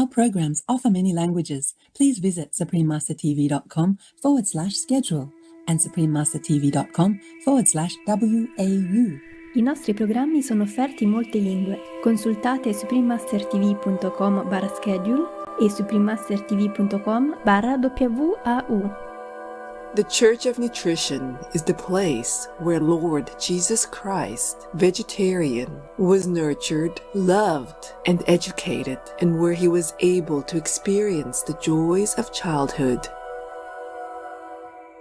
Our programs offer many languages. Please visit suprememastertv.com/schedule and suprememastertv.com/WAU. I nostri programmi sono offerti in molte lingue. Consultate suprememastertv.com/schedule e suprememastertv.com/WAU. The Church of Nutrition is the place where Lord Jesus Christ, vegetarian, was nurtured, loved, and educated, and where he was able to experience the joys of childhood.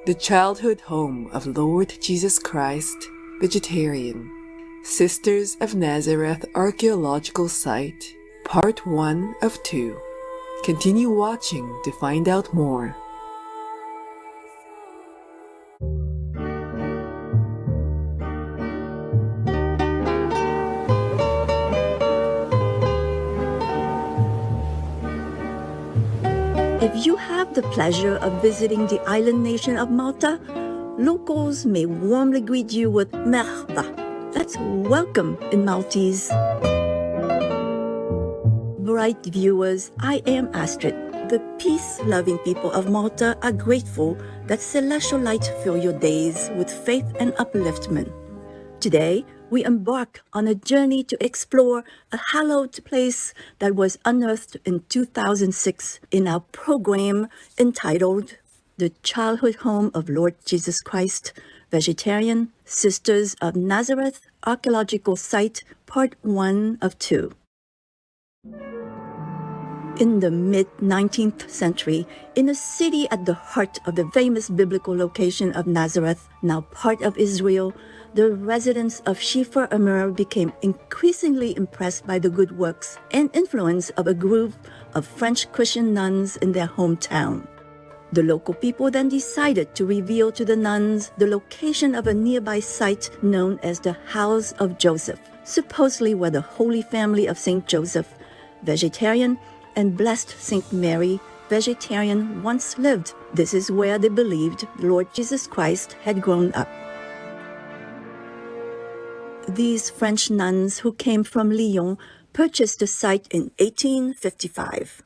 The childhood home of Lord Jesus Christ, vegetarian. Sisters of Nazareth Archaeological Site, Part 1 of 2. Continue watching to find out more. If you have the pleasure of visiting the island nation of Malta, locals may warmly greet you with merhaba. That's welcome in Maltese. Bright viewers, I am Astrid. The peace-loving people of Malta are grateful that celestial light fill your days with faith and upliftment. Today, we embark on a journey to explore a hallowed place that was unearthed in 2006 in our program entitled The Childhood Home of Lord Jesus Christ, Vegetarian, Sisters of Nazareth Archaeological Site, Part 1 of 2. In the mid-19th century, in a city at the heart of the famous biblical location of Nazareth, now part of Israel, the residents of Shifa Amur became increasingly impressed by the good works and influence of a group of French Christian nuns in their hometown. The local people then decided to reveal to the nuns the location of a nearby site known as the House of Joseph, supposedly where the Holy Family of Saint Joseph, vegetarian, and Blessed Saint Mary, vegetarian, once lived. This is where they believed Lord Jesus Christ had grown up. These French nuns who came from Lyon purchased the site in 1855.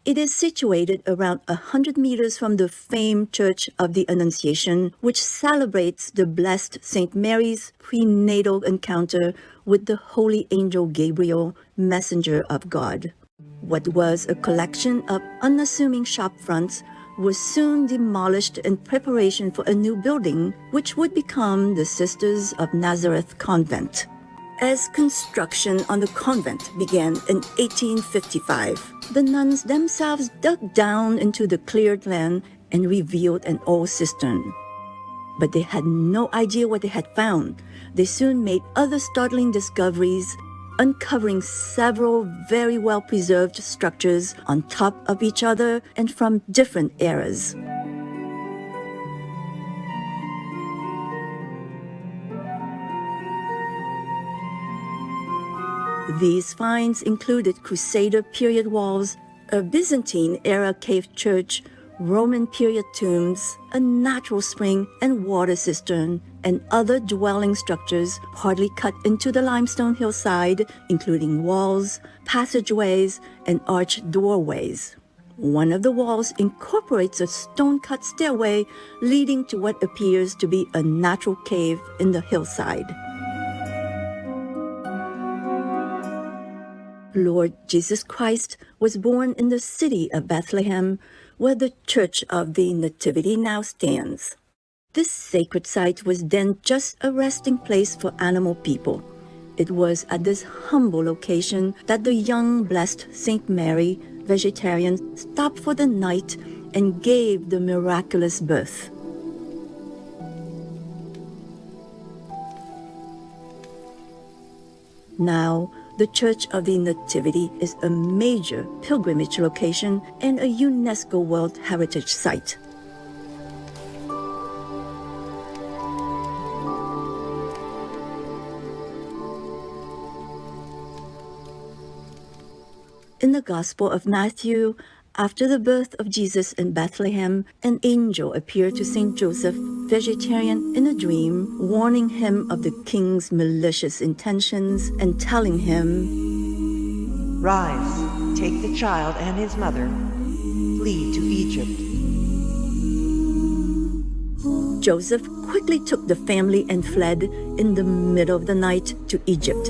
It is situated around 100 meters from the famed Church of the Annunciation, which celebrates the Blessed Saint Mary's prenatal encounter with the holy angel Gabriel, messenger of God. What was a collection of unassuming shop fronts was soon demolished in preparation for a new building, which would become the Sisters of Nazareth Convent. As construction on the convent began in 1855, the nuns themselves dug down into the cleared land and revealed an old cistern. But they had no idea what they had found. They soon made other startling discoveries, uncovering several very well-preserved structures on top of each other and from different eras. These finds included Crusader period walls, a Byzantine-era cave church, Roman period tombs, a natural spring and water cistern, and other dwelling structures partly cut into the limestone hillside, including walls, passageways, and arched doorways. One of the walls incorporates a stone-cut stairway leading to what appears to be a natural cave in the hillside. Lord Jesus Christ was born in the city of Bethlehem, where the Church of the Nativity now stands. This sacred site was then just a resting place for animal people. It was at this humble location that the young Blessed Saint Mary, vegetarian, stopped for the night and gave the miraculous birth. Now, the Church of the Nativity is a major pilgrimage location and a UNESCO World Heritage Site. In the Gospel of Matthew, after the birth of Jesus in Bethlehem, an angel appeared to Saint Joseph, vegetarian, in a dream, warning him of the king's malicious intentions and telling him, "Rise, take the child and his mother, flee to Egypt. Joseph quickly took the family and fled in the middle of the night to Egypt.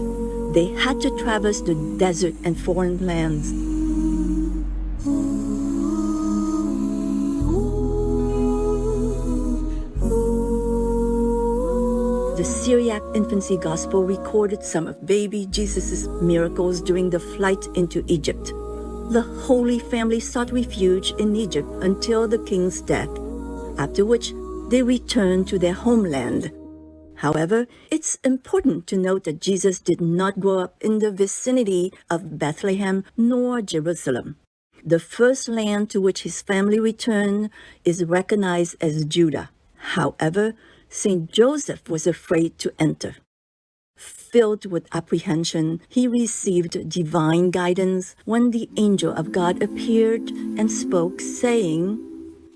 They had to traverse the desert and foreign lands. The Syriac Infancy Gospel recorded some of baby Jesus' miracles during the flight into Egypt. The Holy Family sought refuge in Egypt until the king's death, after which they returned to their homeland. However, it's important to note that Jesus did not grow up in the vicinity of Bethlehem nor Jerusalem. The first land to which his family returned is recognized as Judah. However, Saint Joseph was afraid to enter. Filled with apprehension, he received divine guidance when the angel of God appeared and spoke, saying,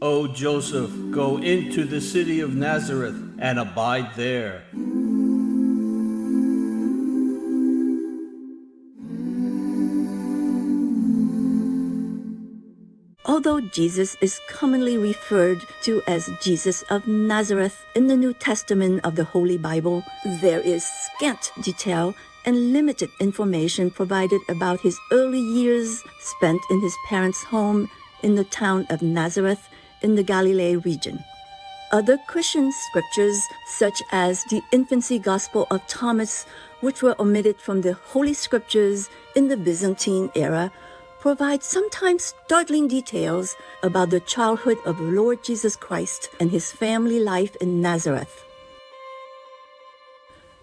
O Joseph, go into the city of Nazareth and abide there. Although Jesus is commonly referred to as Jesus of Nazareth in the New Testament of the Holy Bible, there is scant detail and limited information provided about his early years spent in his parents' home in the town of Nazareth in the Galilee region. Other Christian scriptures, such as the Infancy Gospel of Thomas, which were omitted from the Holy Scriptures in the Byzantine era, provide sometimes startling details about the childhood of Lord Jesus Christ and his family life in Nazareth.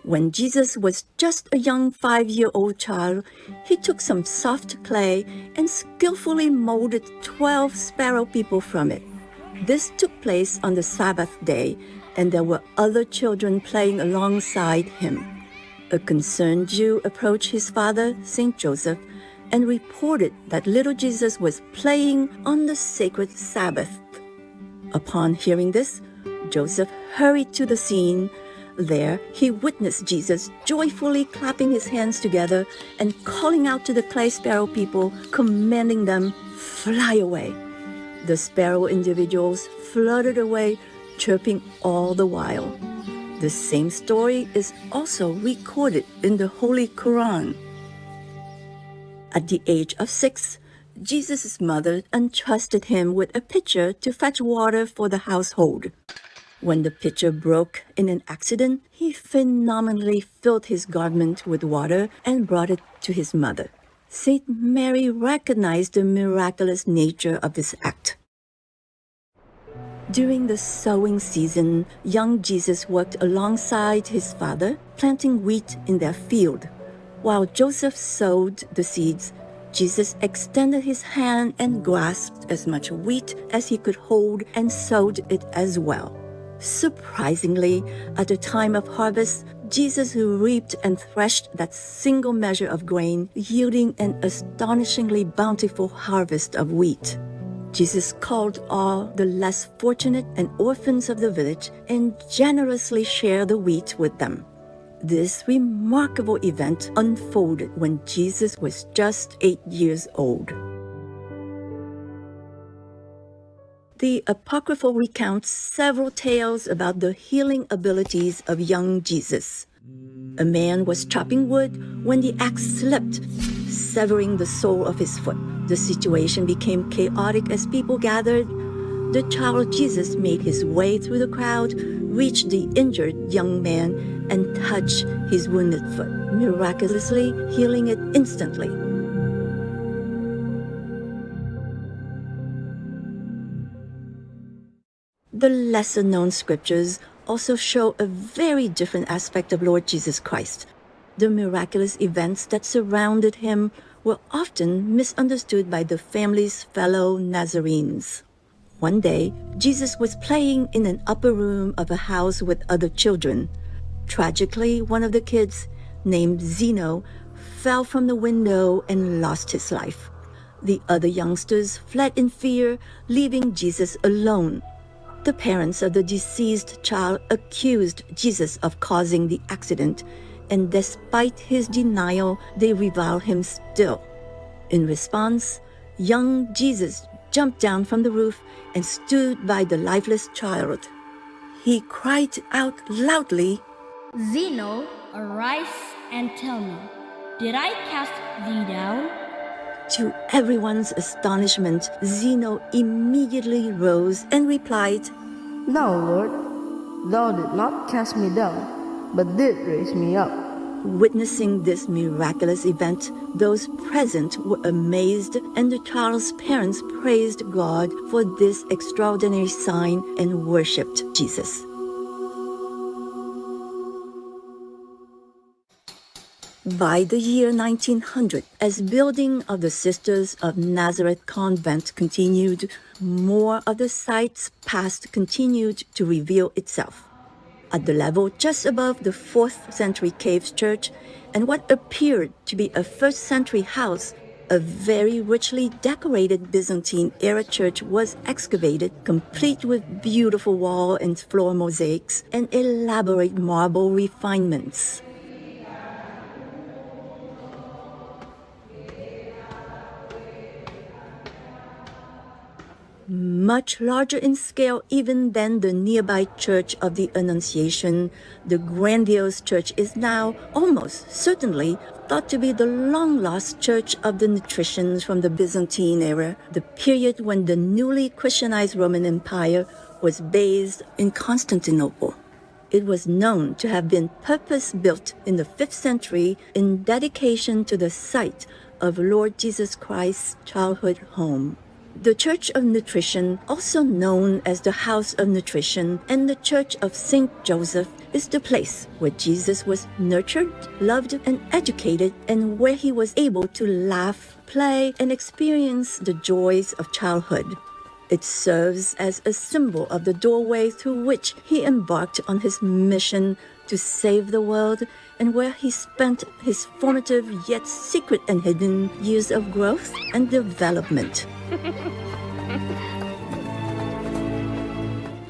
When Jesus was just a young 5-year-old child, he took some soft clay and skillfully molded 12 sparrow people from it. This took place on the Sabbath day, and there were other children playing alongside him. A concerned Jew approached his father, Saint Joseph, and reported that little Jesus was playing on the sacred Sabbath. Upon hearing this, Joseph hurried to the scene. There, he witnessed Jesus joyfully clapping his hands together and calling out to the clay sparrow people, commanding them, "Fly away." The sparrow individuals fluttered away, chirping all the while. The same story is also recorded in the Holy Quran. At the age of 6, Jesus' mother entrusted him with a pitcher to fetch water for the household. When the pitcher broke in an accident, he phenomenally filled his garment with water and brought it to his mother. Saint Mary recognized the miraculous nature of this act. During the sowing season, young Jesus worked alongside his father, planting wheat in their field. While Joseph sowed the seeds, Jesus extended his hand and grasped as much wheat as he could hold and sowed it as well. Surprisingly, at the time of harvest, Jesus reaped and threshed that single measure of grain, yielding an astonishingly bountiful harvest of wheat. Jesus called all the less fortunate and orphans of the village and generously shared the wheat with them. This remarkable event unfolded when Jesus was just 8 years old. The Apocryphal recounts several tales about the healing abilities of young Jesus. A man was chopping wood when the axe slipped, severing the sole of his foot. The situation became chaotic as people gathered. The child Jesus made his way through the crowd, reached the injured young man, and touched his wounded foot, miraculously healing it instantly. The lesser-known scriptures also show a very different aspect of Lord Jesus Christ. The miraculous events that surrounded him were often misunderstood by the family's fellow Nazarenes. One day, Jesus was playing in an upper room of a house with other children. Tragically, one of the kids, named Zeno, fell from the window and lost his life. The other youngsters fled in fear, leaving Jesus alone. The parents of the deceased child accused Jesus of causing the accident, and despite his denial, they revile him still. In response, young Jesus jumped down from the roof and stood by the lifeless child. He cried out loudly, "Zeno, arise and tell me, did I cast thee down?" To everyone's astonishment, Zeno immediately rose and replied, "No, Lord, thou did not cast me down, but did raise me up." Witnessing this miraculous event, those present were amazed, and the child's parents praised God for this extraordinary sign and worshipped Jesus. By the year 1900, as building of the Sisters of Nazareth convent continued, more of the site's past continued to reveal itself. At the level just above the 4th century Caves Church and what appeared to be a 1st century house, a very richly decorated Byzantine-era church was excavated, complete with beautiful wall and floor mosaics and elaborate marble refinements. Much larger in scale even than the nearby Church of the Annunciation, the grandiose church is now almost certainly thought to be the long-lost Church of the Nutricians from the Byzantine era, the period when the newly Christianized Roman Empire was based in Constantinople. It was known to have been purpose-built in the 5th century in dedication to the site of Lord Jesus Christ's childhood home. The Church of Nutrition, also known as the House of Nutrition, and the Church of St. Joseph, is the place where Jesus was nurtured, loved, and educated, and where he was able to laugh, play, and experience the joys of childhood. It serves as a symbol of the doorway through which he embarked on his mission to save the world, and where he spent his formative yet secret and hidden years of growth and development.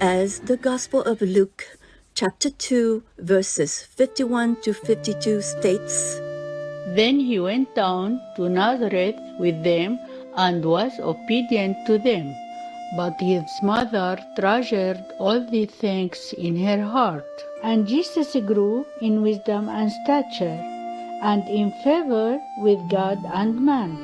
As the Gospel of Luke, chapter 2, verses 51 to 52 states, "Then he went down to Nazareth with them and was obedient to them. But his mother treasured all these things in her heart. And Jesus grew in wisdom and stature, and in favor with God and man."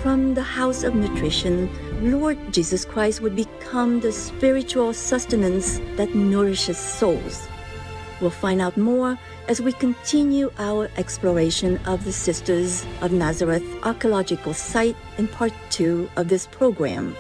From the House of Nutrition, Lord Jesus Christ would become the spiritual sustenance that nourishes souls. We'll find out more as we continue our exploration of the Sisters of Nazareth Archaeological Site in part 2 of this program.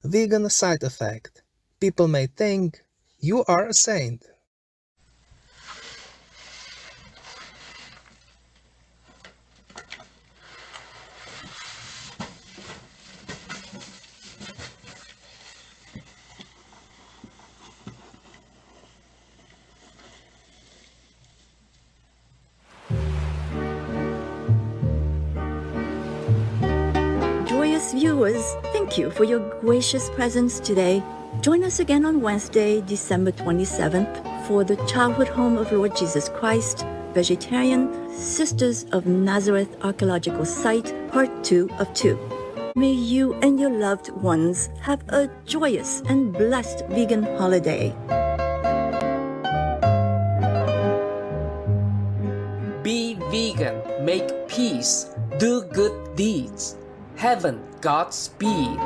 Vegan side effect. People may think you are a saint. Viewers, thank you for your gracious presence today. Join us again on Wednesday, December 27th for the Childhood Home of Lord Jesus Christ, Vegetarian Sisters of Nazareth Archaeological Site, Part 2 of 2. May you and your loved ones have a joyous and blessed vegan holiday. Be vegan, make peace, do good deeds. Heaven, Godspeed.